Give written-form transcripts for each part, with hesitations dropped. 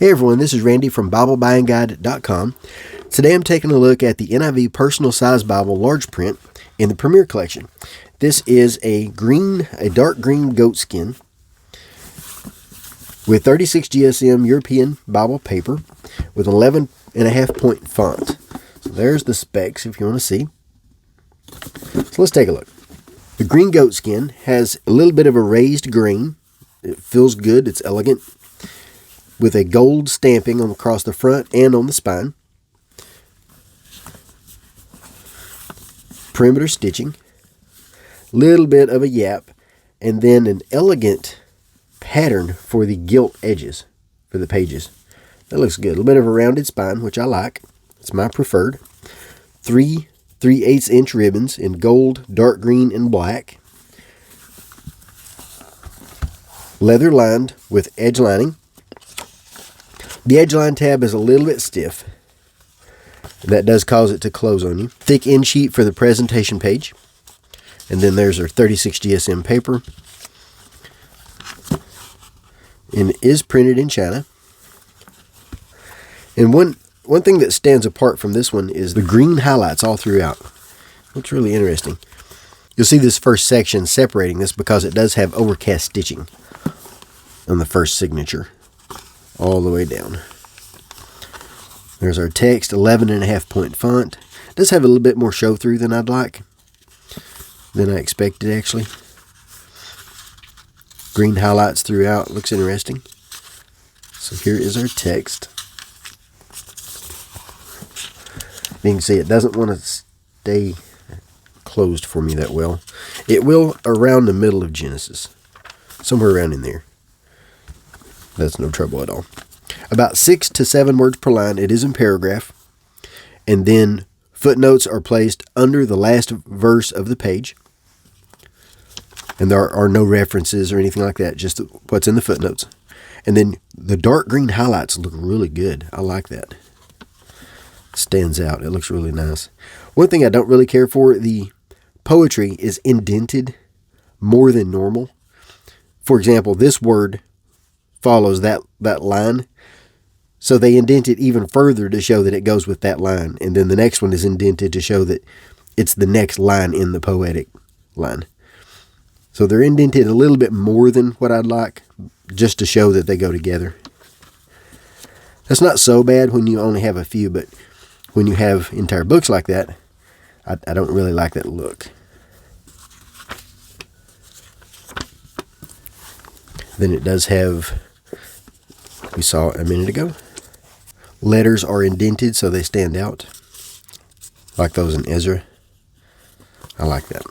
Hey everyone, this is Randy from BibleBuyingGuide.com. Today I'm taking a look at the NIV Personal Size Bible large print in the Premier Collection. This is a dark green goatskin with 36 GSM European Bible paper with 11.5 point font. So there's the specs if you want to see. So let's take a look. The green goatskin has a little bit of a raised grain. It feels good, it's elegant, with a gold stamping across the front and on the spine. Perimeter stitching, little bit of a yap, and then an elegant pattern for the gilt edges for the pages. That looks good. A little bit of a rounded spine, which I like. It's my preferred. 3 3/8" ribbons in gold, dark green, and black. Leather lined with edge lining. The edge line tab is a little bit stiff. That does cause it to close on you. Thick end sheet for the presentation page. And then there's our 36 GSM paper. And it is printed in China. And one thing that stands apart from this one is the green highlights all throughout. Looks really interesting. You'll see this first section separating this because it does have overcast stitching on the first signature all the way down. There's our text, 11.5 point font. It does have a little bit more show through than I'd like, than I expected actually. Green highlights throughout, looks interesting. So here is our text. You can see it doesn't want to stay closed for me that well. It will around the middle of Genesis, somewhere around in there. That's no trouble at all. About 6 to 7 words per line. It is in paragraph. And then footnotes are placed under the last verse of the page. And there are no references or anything like that, just what's in the footnotes. And then the dark green highlights look really good. I like that. Stands out. It looks really nice. One thing I don't really care for, the poetry is indented more than normal. For example, this word follows that line, so they indent it even further to show that it goes with that line, and then the next one is indented to show that it's the next line in the poetic line. So they're indented a little bit more than what I'd like, just to show that they go together. That's not so bad when you only have a few, but when you have entire books like that, I don't really like that look. Then it does have, we saw a minute ago, letters are indented so they stand out, like those in Ezra. I like that.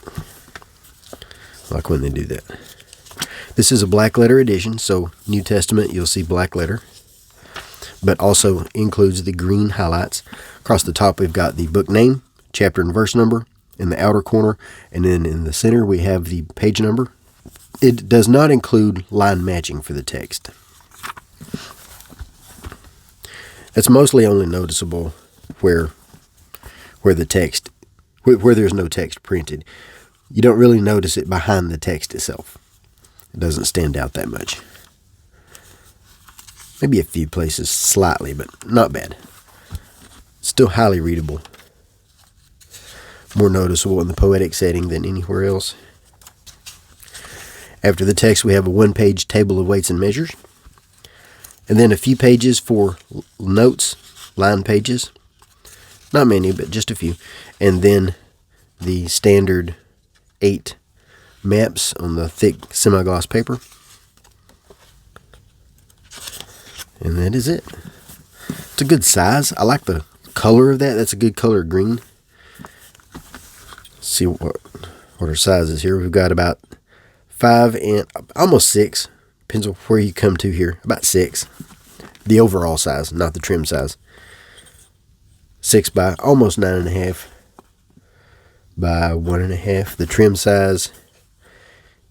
I like when they do that. This is a black letter edition, so New Testament you'll see black letter, but also includes the green highlights. Across the top we've got the book name, chapter and verse number in the outer corner, and then in the center we have the page number. It does not include line matching for the text. It's mostly only noticeable where the text, where there's no text printed. You don't really notice it behind the text itself. It doesn't stand out that much. Maybe a few places slightly, but not bad. Still highly readable. More noticeable in the poetic setting than anywhere else. After the text, we have a one-page table of weights and measures. And then a few pages for notes, line pages. Not many, but just a few. And then the standard 8 maps on the thick semi-gloss paper. And that is it. It's a good size. I like the color of that. That's a good color green. Let's see what our size is here. We've got about 5 and almost 6. Depends on where you come to here. About 6. The overall size, not the trim size. 6 by almost 9.5 by 1.5. The trim size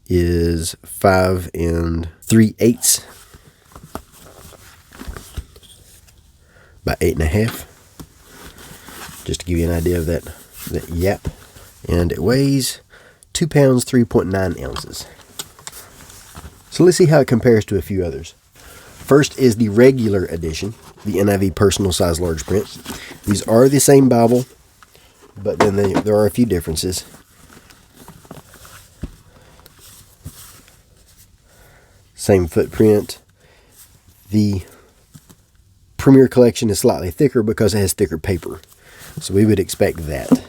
is 5 3/8 by 8.5. Just to give you an idea of that yap. And it weighs 2 pounds, 3.9 ounces. So let's see how it compares to a few others. First is the regular edition, the NIV personal size large print. These are the same Bible, but then there are a few differences. Same footprint. The Premier Collection is slightly thicker because it has thicker paper. So we would expect that.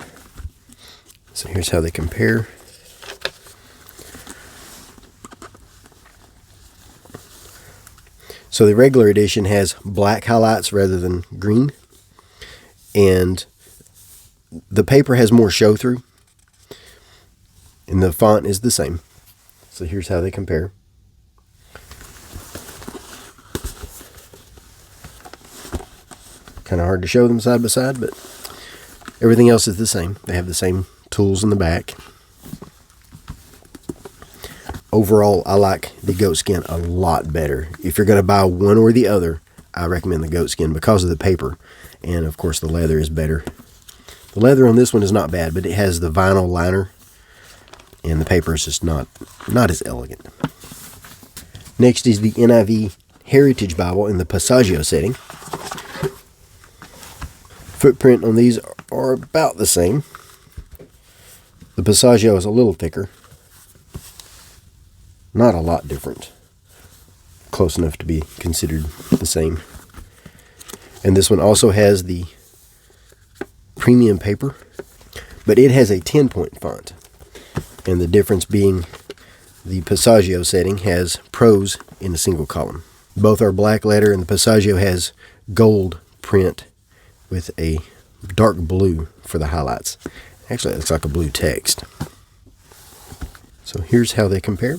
So here's how they compare. So the regular edition has black highlights rather than green. And the paper has more show through. And the font is the same. So here's how they compare. Kind of hard to show them side by side, but everything else is the same. They have the same tools in the back. Overall, I like the goatskin a lot better. If you're going to buy one or the other, I recommend the goatskin because of the paper. And of course, the leather is better. The leather on this one is not bad, but it has the vinyl liner. And the paper is just not as elegant. Next is the NIV Heritage Bible in the Passaggio setting. Footprint on these are about the same. The Passaggio is a little thicker. Not a lot different. Close enough to be considered the same. And this one also has the premium paper, but it has a 10-point font. And the difference being the Passaggio setting has prose in a single column. Both are black letter, and the Passaggio has gold print with a dark blue for the highlights. Actually, it looks like a blue text. So here's how they compare.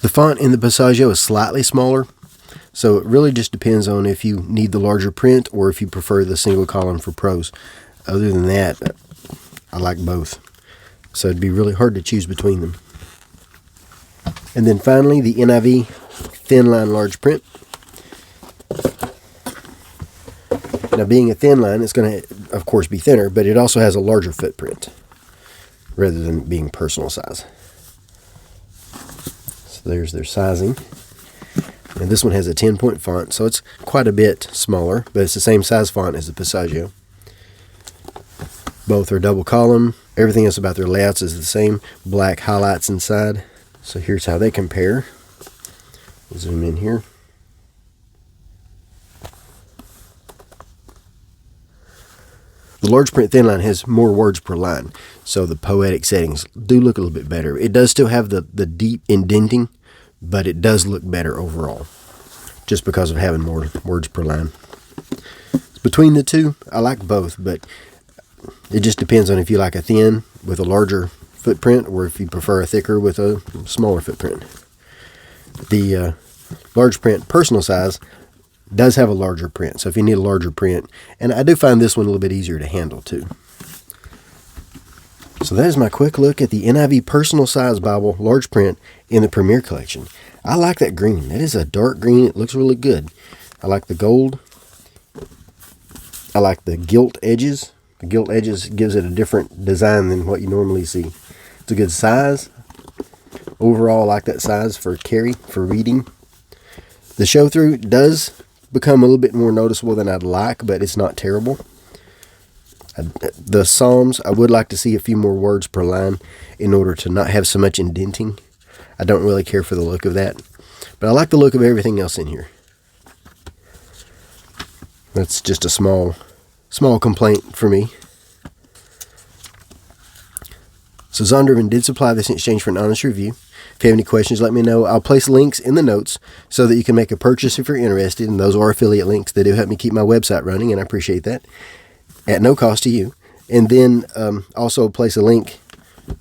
The font in the Passaggio is slightly smaller, so it really just depends on if you need the larger print or if you prefer the single column for prose. Other than that, I like both. So it'd be really hard to choose between them. And then finally, the NIV thin line large print. Now, being a thin line, it's going to, of course, be thinner, but it also has a larger footprint rather than being personal size. So there's their sizing. And this one has a 10-point font, so it's quite a bit smaller, but it's the same size font as the Passaggio. Both are double column. Everything else about their layouts is the same. Black highlights inside. So here's how they compare. We'll zoom in here. The large print thin line has more words per line, so the poetic settings do look a little bit better. It does still have the deep indenting, but it does look better overall, just because of having more words per line. Between the two, I like both, but it just depends on if you like a thin with a larger footprint or if you prefer a thicker with a smaller footprint. The large print personal size does have a larger print, so if you need a larger print, and I do find this one a little bit easier to handle too. So that is my quick look at the NIV personal size Bible large print in the Premier Collection. I like that green. That is a dark green. It looks really good. I like the gold. I like the gilt edges. The gilt edges gives it a different design than what you normally see. It's a good size. Overall, I like that size for carry, for reading. The show through does become a little bit more noticeable than I'd like, but it's not terrible. The Psalms, I would like to see a few more words per line in order to not have so much indenting. I don't really care for the look of that, but I like the look of everything else in here. That's just a small complaint for me. So Zondervan did supply this in exchange for an honest review. If you have any questions, let me know. I'll place links in the notes so that you can make a purchase if you're interested, and those are affiliate links. They do help me keep my website running, and I appreciate that, at no cost to you. And then also place a link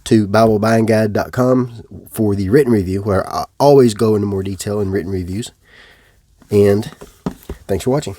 to BibleBuyingGuide.com for the written review, where I always go into more detail in written reviews. And thanks for watching.